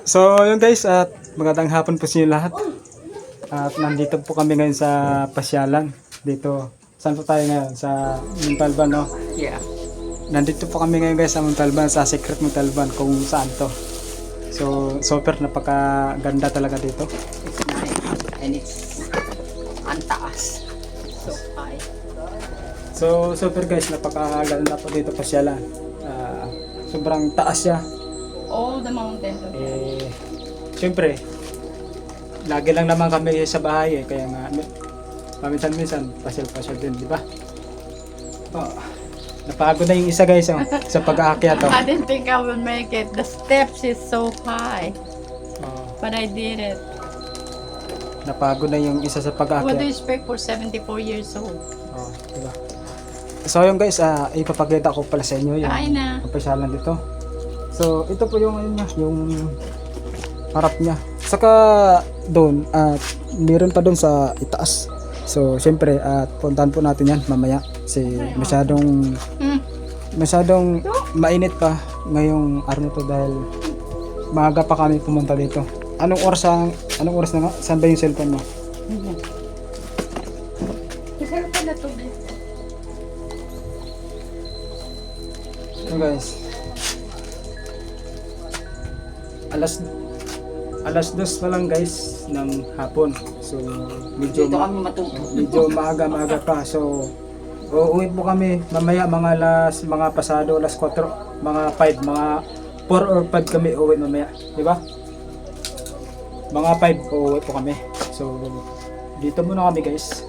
So, yun guys, at magandang hapon po sa inyo lahat. At nandito po kami ngayon sa pasyalan. Dito, saan po tayo ngayon? Sa Montalban, no? Yeah. Nandito po kami ngayon guys sa Montalban, sa Secret Montalban, kung saan to. So, super napakaganda talaga dito. It's nice. And it's antaas. So high. So, super guys, napakaganda po dito pasyalan. Sobrang taas siya. All the mountains. Siyempre, lagi lang naman kami sa bahay kaya nga paminsan-minsan pasyal-pasyal din, di ba? Oh, napagod na yung isa guys sa pag-aakyat. I didn't think I would make it. The steps is so high. But I did it. Napagod na yung isa sa What do pag-aakyat. you expect for 74 years old? Oh, di ba? So yung guys, ipapakita ko pala sa inyo yung Kain na. pasyalan dito. So ito po yung yung harap niya. Saka doon at meron pa doon sa itaas. So syempre at puntahan po natin yan mamaya. Kasi masyadong mainit pa ngayong araw na to dahil maaga pa kami pumunta dito. Anong oras na nga? Saan ba yung cellphone mo? Isa pa na to. So guys, alas 2 pa lang guys ng hapon. So medyo Dito kami matuto. medyo maaga pa. So uuwi po kami mamaya mga pasado alas 4, mga 5, mga 4 or 5 kami uuwi mamaya, di ba? Mga 5 uuwi po kami. So dito muna kami guys.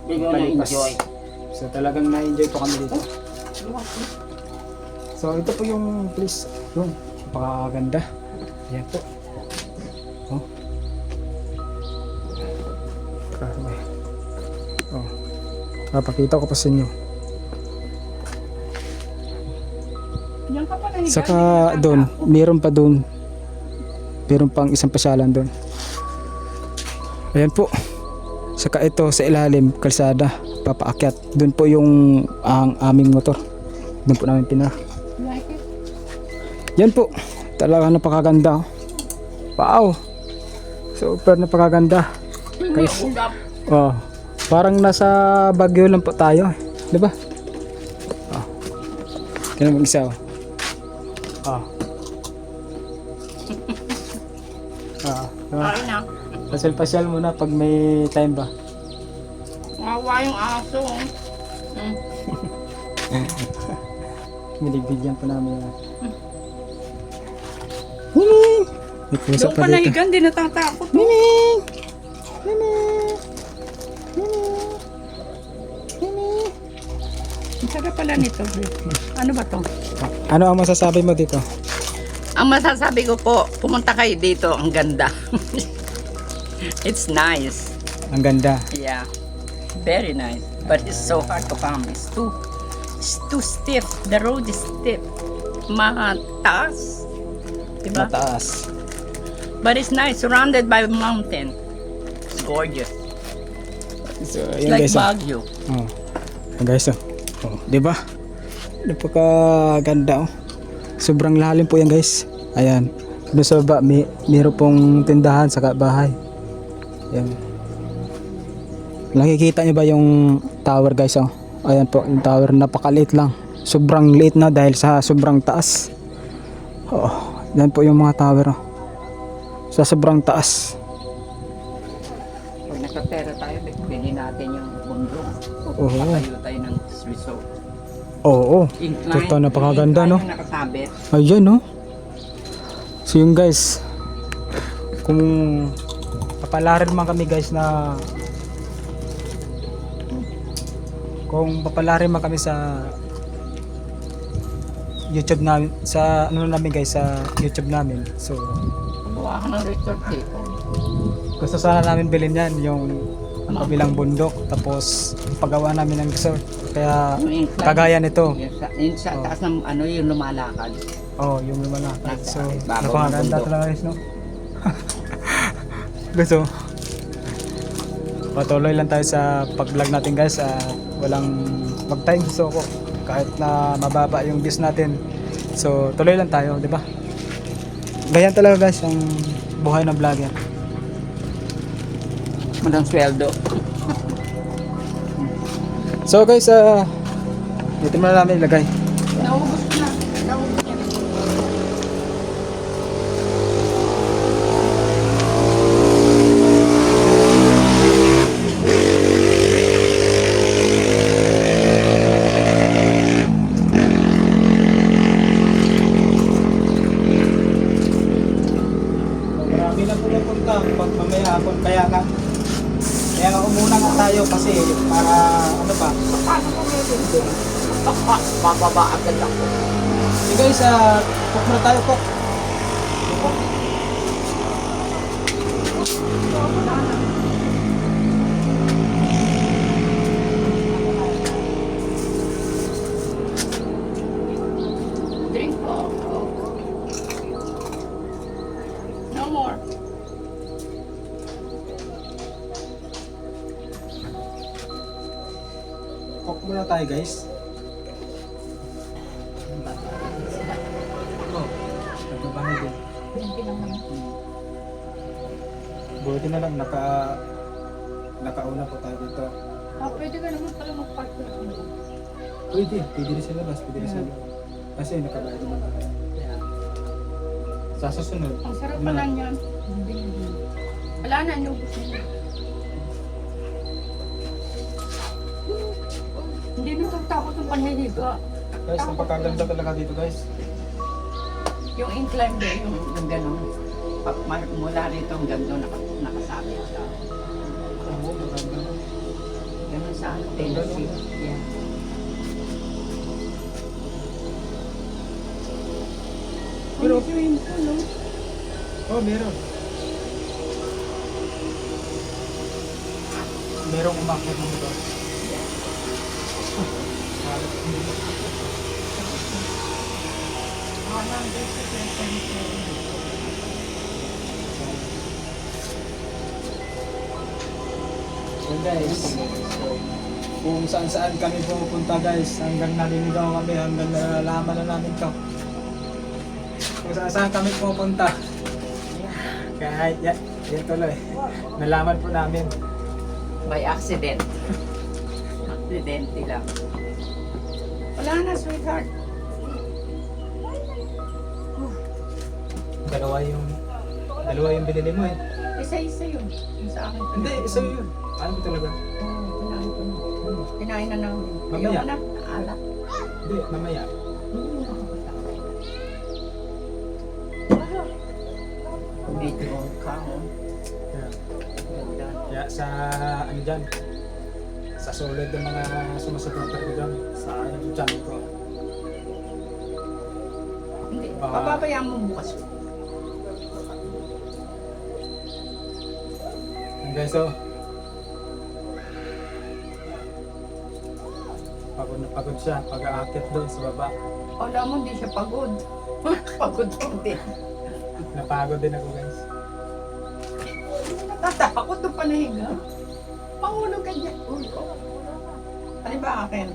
Hindi ko palipas. na-enjoy. So talagang na-enjoy po kami dito. So ito po yung place, yung napakaganda. Ayan po. Oh. Oh. Papakita ko pa sa inyo. Diyan ka pa nahiga. Saka doon, meron pa doon. Meron pang isang pasyalan doon. Ayan po. Saka ito sa ilalim, kalsada, papaakyat. Doon po yung ang aming motor. Doon po namin pinar. Like it? Yan po. Talaga napakaganda. Wow. Super napakaganda. Guys. Oh, parang nasa Baguio lang po tayo, 'di ba? Oh. Yan ang isa. Ah. Diba? Kain na. Pasyal-pasyal muna pag may time ba. Mawa yung aso. Binibigyan pa namin yan. Mimi! May pusa Doon pa pa dito. nahiga, hindi natatakot. Mimi! Mimi! Mimi! Mimi! Ang sarap pala nito. Ano ba to? Ano ang masasabi mo dito? Ang masasabi ko po, pumunta kayo dito. Ang ganda. It's nice. Ang ganda. Yeah. Very nice. But it's so hard to come. It's too stiff. The road is stiff. Mataas. Diba? Mataas. But it's nice. Surrounded by mountain. It's gorgeous. So, It's ayun like guys. Baguio. Oh. Ayan guys. Oh, 'di ba? Napakaganda oh. Sobrang lalim po yan guys. Ayan. Doon sa baba, meron pong tindahan sa bahay. Ayan. Nakikita niyo ba yung tower guys oh? Ayan po, yung tower napakaliit lang. Sobrang liit na dahil sa sobrang taas. Oh, yan po yung mga tower oh. Sa sobrang taas. Pag nakapera tayo, bili natin yung bundok. Oo. Patayo tayo ng resort. Oo. Incline. Totoo, napakaganda no. Incline yung nakasabit. Ayan no. So yung guys, kung papalarin man kami guys sa YouTube namin, sa ano namin guys, sa YouTube namin. So Buwa ka ng resort dito. gusto sana namin bilhin yan, yung kabilang bundok, tapos paggawa namin ng resort. Kaya Yung incline. kagaya nito. Yung sa taas ng ano yung lumalakad. Oh, yung lumalakad. So, Babaw ng napakaganda bundok. talaga guys, no? Gusto. Patuloy lang tayo sa pag-vlog natin guys. Walang mag-time gusto ko. Kahit na mababa yung views natin. So, tuloy lang tayo, di ba? Ganyan talaga guys ang buhay ng vlogger. Walang sweldo. So guys, dito muna namin ilagay. Naubos na. Naubos na. Marami na pumupunta pag mamaya hapon. Kaya nga umuna nga tayo kasi para ano pa. Paano ko bibili? Bababa agad ako. So guys, cook muna tayo cook. Drink po. No more. Cook muna tayo guys. Oh, nagbabahay din. Buti na lang nakauna po tayo dito. Pwede ka naman pala mag-park na. Pwede rin sa labas, pwede rin sa labas. Kasi nakabayad naman tayo. Sa susunod, Ang sarap pala niyan. Wala na, inubos na. Hindi natatakot ang panhihiga. guys, napakaganda talaga dito guys. Yung incline ba, yung gano'n. Mula rito hanggang doon nakasabit siya. Oo, maganda. Gano'n sa Tennessee. Yeah. Pero- swimming pool, no? Oh, meron. Merong umakyat ng ito. So guys, kung saan saan kami pupunta guys, hanggang naliligaw kami, hanggang nalalaman na namin to. Kung saan saan kami pupunta. Kahit yan tuloy. Nalaman po namin. By accident. Accidente lang. Wala na, sweetheart. Dalawa yung binili mo eh. Isa-isa yun. Yung sa akin. Hindi, isa yun. Ano ba talaga? Kinain ko na. Kinain na namin. Mamaya. Ayoko na. Alak. Hindi, mamaya. Video ka mo. Yeah. Ganda. Kaya sa ano dyan, sa solid ng mga sumusuporta ko dyan, sa channel ko. Hindi. Baka- Papabayaan mo bukas. And guys, so, pagod na pagod siya pag-aakit doon sa baba. Alam mo, hindi siya pagod. Pagod ko din. Napagod din ako guys. Natatakot ng panahiga. Mahulog ka dyan. Uy, oh. Ano ba akin?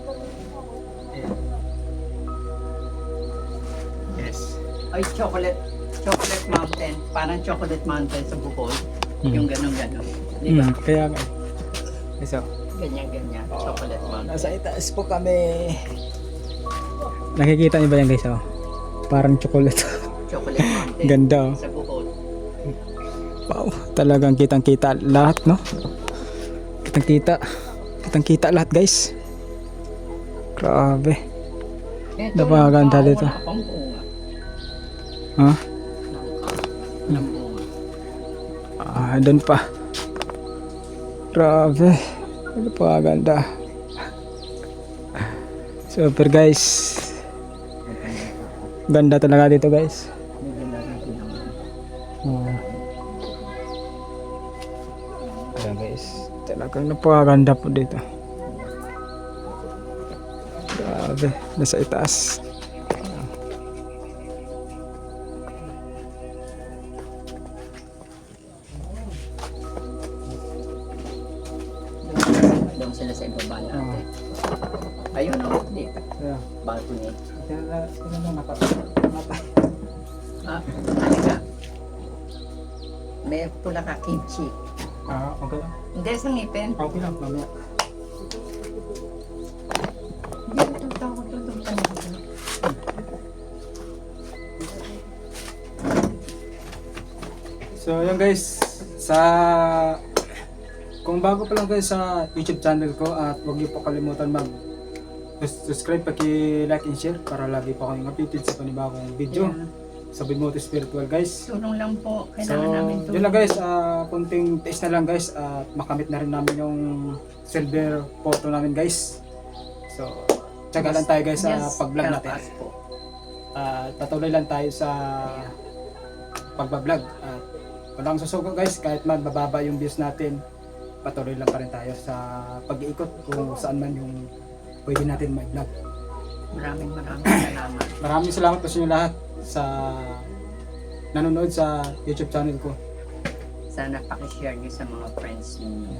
Yes. Ay, chocolate mountain. Parang chocolate mountain sa Bohol. Yung ganon-ganon. Di ba? Kaya nga. So, Ganyan-ganyan. Chocolate mountain. nasa itaas po kami. Nakikita niyo ba yan guys? Oh? Parang chocolate. Chocolate mountain. Ganda oh. Sa Bohol. Wow, talagang kitang-kita lahat, no? Kitang-kita lahat, guys. Grabe. Ito, Napakaganda dito. wala pang bunga. Ha? Walang bunga. Doon pa. Grabe. Napakaganda. Super, guys. Ganda talaga dito, guys. Medyo narito naman. Ayan, guys. Talagang napakaganda po dito. Grabe. Nasa itaas. Doon sila sa ibaba natin. Ayun o, dito. Yeah. Balcony. Kaya na napatay. Ah, halika. pula ka kimchi. Okay lang. Hindi, sa ngipin. Okay lang, mamaya. Hindi, tutang ko tutong tanong. So, yun guys, kung bago pa lang kayo sa YouTube channel ko at huwag niyo po kalimutan subscribe, paki-like and share para lagi po kayong updated sa panibagong video sa Bimoto Spiritual guys. Tulong lang po. So, Kailangan namin tulong. yun lang guys, kunting taste na lang guys at makamit na rin namin yung silver photo namin guys. So, tsaga lang tayo guys sa pag-vlog natin. help us po. Patuloy lang tayo sa pagbablog at walang susuko guys, kahit man bababa yung views natin, patuloy lang pa rin tayo sa pag-iikot kung saan man yung pwede natin mag-vlog. Maraming salamat. Maraming salamat po sa inyo lahat sa nanonood sa YouTube channel ko. Sana pakishare niyo sa mga friends niyo.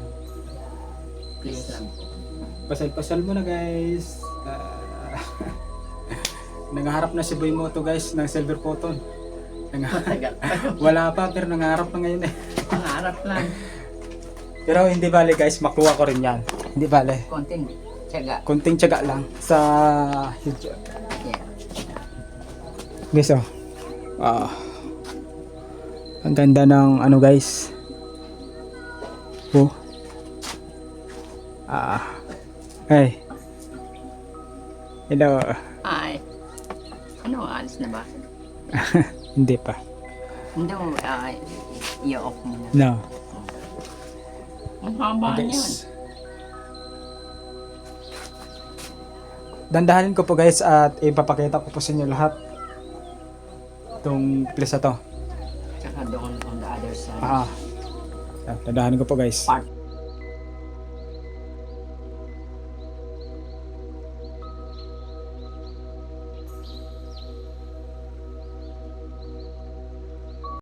Please lang po. Pasal-pasal mo na guys. Nangaharap na si Boy Moto guys ng silver photon. Matagal pa. Wala pa pero nangaharap na ngayon eh. Pangarap lang. Pero hindi bale guys, makuha ko rin yan. Hindi bale. Konting tiyaga. Kunting tiyaga lang sa YouTube. Yeah. Guys oh. Ang ganda ng ano guys. Oh. Hey. Hello. Ay. Ano, alis na ba? Hindi pa. Hindi mo, i-off mo na. No. Ang haba niyan. Guys. Dandahanin ko po guys at ipapakita ko po sa inyo lahat itong place na to. Tsaka doon on the other side. Dandahanin ko po guys. Part